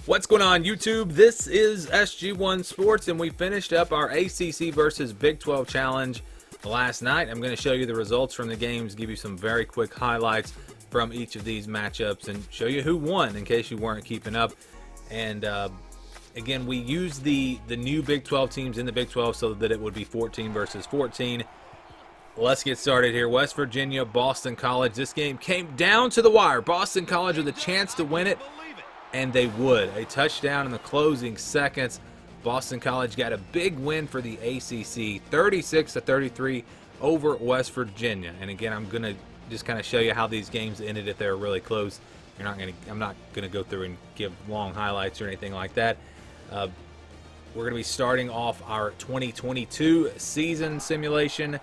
What's going on, YouTube? This is SG1 Sports, and we finished up our ACC versus Big 12 challenge last night. I'm going to show you the results from the games, give you some very quick highlights from each of these matchups, and show you who won in case you weren't keeping up. And again, we used the new Big 12 teams in the Big 12 so that it would be 14 versus 14. Let's get started here. West Virginia, Boston College. This game came down to the wire. Boston College with a chance to win it, and they would. A touchdown in the closing seconds. Boston College got a big win for the ACC, 36-33 over West Virginia. And again, I'm going to just kind of show you how these games ended if they're really close. I'm not going to go through and give long highlights or anything like that. We're going to be starting off our 2022 season simulation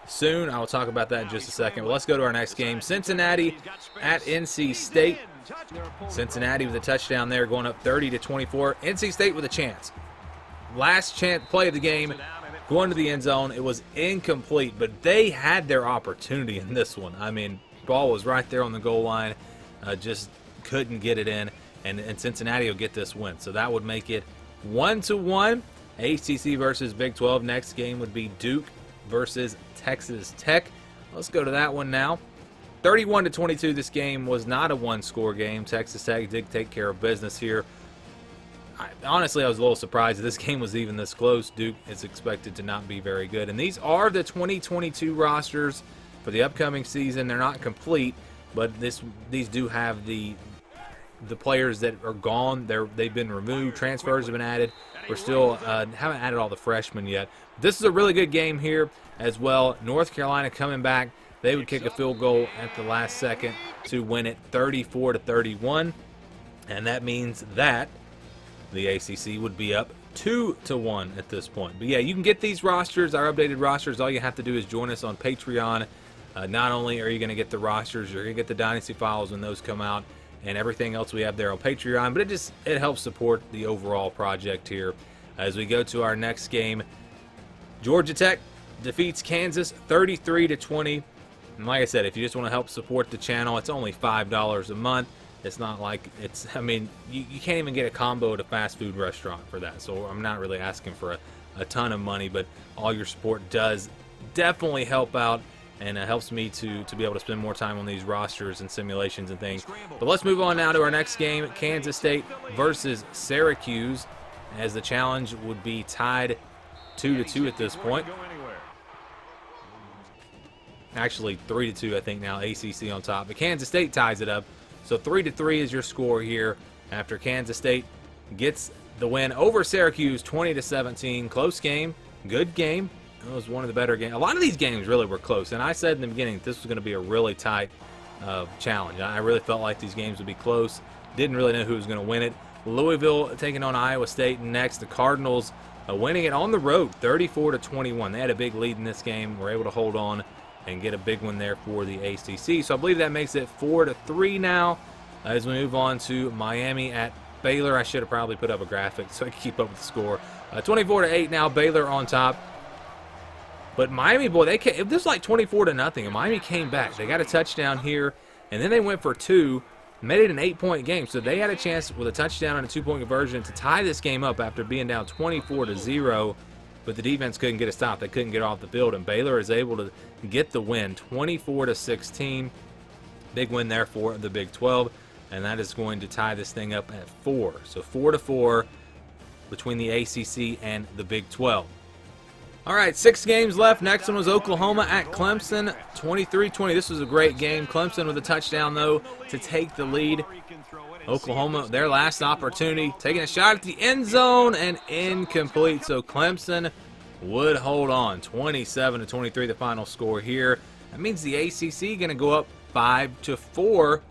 soon. I will talk about that in just a second. But let's go to our next game. Cincinnati at NC State. Cincinnati with a touchdown there, going up 30-24. NC State with a chance. Last chance play of the game, going to the end zone. It was incomplete, but they had their opportunity in this one. I mean, ball was right there on the goal line, just couldn't get it in, and Cincinnati will get this win. So that would make it 1-1. ACC versus Big 12. Next game would be Duke versus Texas Tech. Let's go to that one now. 31-22, this game was not a one-score game. Texas Tech did take care of business here. Honestly, I was a little surprised that this game was even this close. Duke is expected to not be very good. And these are the 2022 rosters for the upcoming season. They're not complete, but these do have the players that are gone. They've been removed. Transfers have been added. We're still haven't added all the freshmen yet. This is a really good game here as well. North Carolina coming back. They would kick a field goal at the last second to win it 34-31. And that means that the ACC would be up 2-1 at this point. But yeah, you can get these rosters, our updated rosters. All you have to do is join us on Patreon. Not only are you going to get the rosters, you're going to get the Dynasty files when those come out and everything else we have there on Patreon. But it helps support the overall project here. As we go to our next game, Georgia Tech defeats Kansas 33-20. And like I said, if you just want to help support the channel, it's only $5 a month. It's not like I mean, you can't even get a combo at a fast food restaurant for that. So I'm not really asking for a ton of money, but all your support does definitely help out, and it helps me to be able to spend more time on these rosters and simulations and things. But let's move on now to our next game, Kansas State versus Syracuse, as the challenge would be tied 2-2 at this point. Actually 3-2, I think now, ACC on top. But Kansas State ties it up. So 3-3 is your score here after Kansas State gets the win over Syracuse 20-17. Close game, good game. It was one of the better games. A lot of these games really were close. And I said in the beginning that this was going to be a really tight challenge. I really felt like these games would be close. Didn't really know who was going to win it. Louisville taking on Iowa State next. The Cardinals winning it on the road 34-21. They had a big lead in this game. Were able to hold on and get a big one there for the ACC. So I believe that makes it 4-3 now as we move on to Miami at Baylor. I should have probably put up a graphic so I can keep up with the score. 24-8 now, Baylor on top. But Miami, boy, it was like 24-0, and Miami came back. They got a touchdown here, and then they went for two, made it an 8-point game. So they had a chance with a touchdown and a 2-point conversion to tie this game up after being down 24-0. But the defense couldn't get a stop. They couldn't get off the field, and Baylor is able to get the win, 24-16. Big win there for the Big 12, and that is going to tie this thing up at 4. So 4-4 between the ACC and the Big 12. All right, 6 games left. Next one was Oklahoma at Clemson, 23-20. This was a great game. Clemson with a touchdown, though, to take the lead. Oklahoma, their last opportunity, taking a shot at the end zone and incomplete. So Clemson would hold on, 27-23, the final score here. That means the ACC going to go up 5-4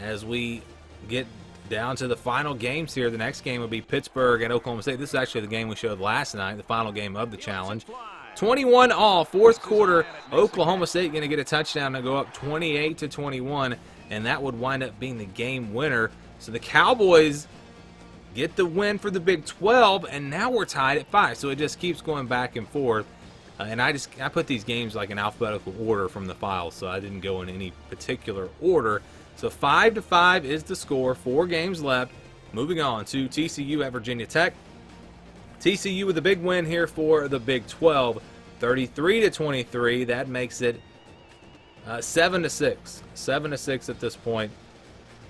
as we get down to the final games here. The next game will be Pittsburgh and Oklahoma State. This is actually the game we showed last night, the final game of the challenge. 21-all, fourth quarter. Oklahoma State going to get a touchdown to go up 28-21. And that would wind up being the game winner. So the Cowboys get the win for the Big 12, and now we're tied at 5. So it just keeps going back and forth. And I put these games like in alphabetical order from the files, so I didn't go in any particular order. So 5-5 is the score. 4 games left. Moving on to TCU at Virginia Tech. TCU with a big win here for the Big 12, 33-23. That makes it 7-6. 7-6 at this point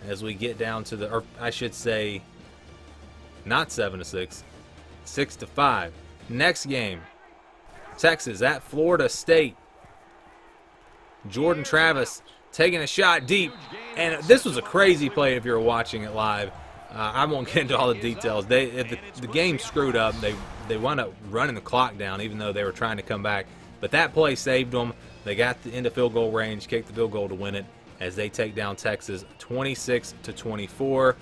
as we get down to the, or I should say, not 7-6, 6-5. Next game, Texas at Florida State. Jordan Travis taking a shot deep, and this was a crazy play if you're watching it live. I won't get into all the details. The game screwed up. They wound up running the clock down even though they were trying to come back. But that play saved them. They got into field goal range, kicked the field goal to win it as they take down Texas 26-24.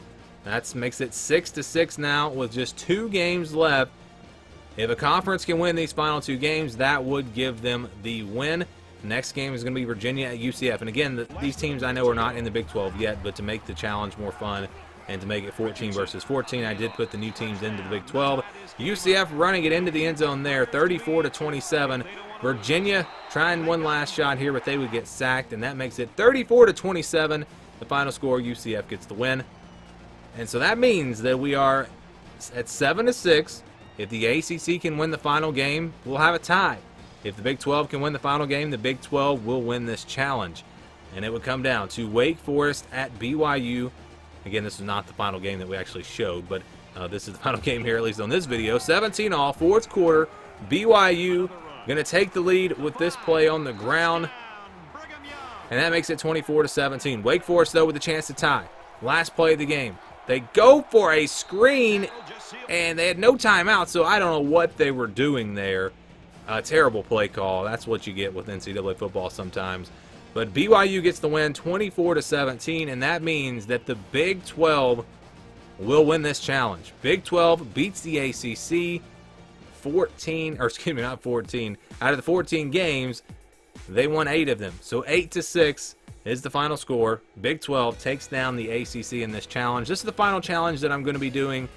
That makes it 6-6 now with just 2 games left. If a conference can win these final 2 games, that would give them the win. Next game is going to be Virginia at UCF. And again, these teams I know are not in the Big 12 yet, but to make the challenge more fun and to make it 14 versus 14, I did put the new teams into the Big 12. UCF running it into the end zone there, 34-27. Virginia trying one last shot here, but they would get sacked, and that makes it 34-27. The final score, UCF gets the win. And so that means that we are at 7-6. If the ACC can win the final game, we'll have a tie. If the Big 12 can win the final game, the Big 12 will win this challenge. And it would come down to Wake Forest at BYU. Again, this is not the final game that we actually showed, but this is the final game here, at least on this video. 17-all, fourth quarter. BYU going to take the lead with this play on the ground. And that makes it 24-17. Wake Forest, though, with a chance to tie. Last play of the game. They go for a screen, and they had no timeout, so I don't know what they were doing there. A terrible play call. That's what you get with NCAA football sometimes. But BYU gets the win 24-17, and that means that the Big 12 will win this challenge. Big 12 beats the ACC 14, or excuse me, not 14. Out of the 14 games, they won 8 of them. So 8-6 is the final score. Big 12 takes down the ACC in this challenge. This is the final challenge that I'm going to be doing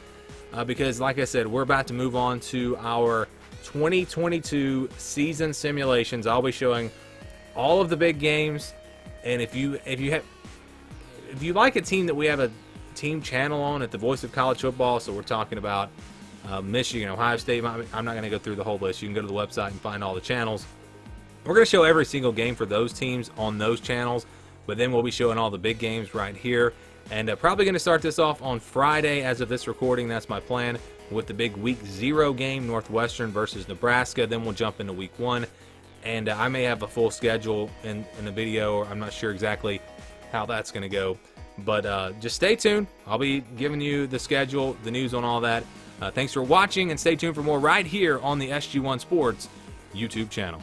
because, like I said, we're about to move on to our 2022 season simulations. I'll be showing all of the big games, and if you like a team that we have a team channel on at the Voice of College Football, so we're talking about Michigan, Ohio State. I'm not going to go through the whole list. You can go to the website and find all the channels. We're going to show every single game for those teams on those channels, but then we'll be showing all the big games right here. And probably going to start this off on Friday as of this recording. That's my plan, with the big Week 0 game, Northwestern versus Nebraska. Then we'll jump into Week 1. And I may have a full schedule in a video, or I'm not sure exactly how that's going to go. But just stay tuned. I'll be giving you the schedule, the news on all that. Thanks for watching, and stay tuned for more right here on the SG1 Sports YouTube channel.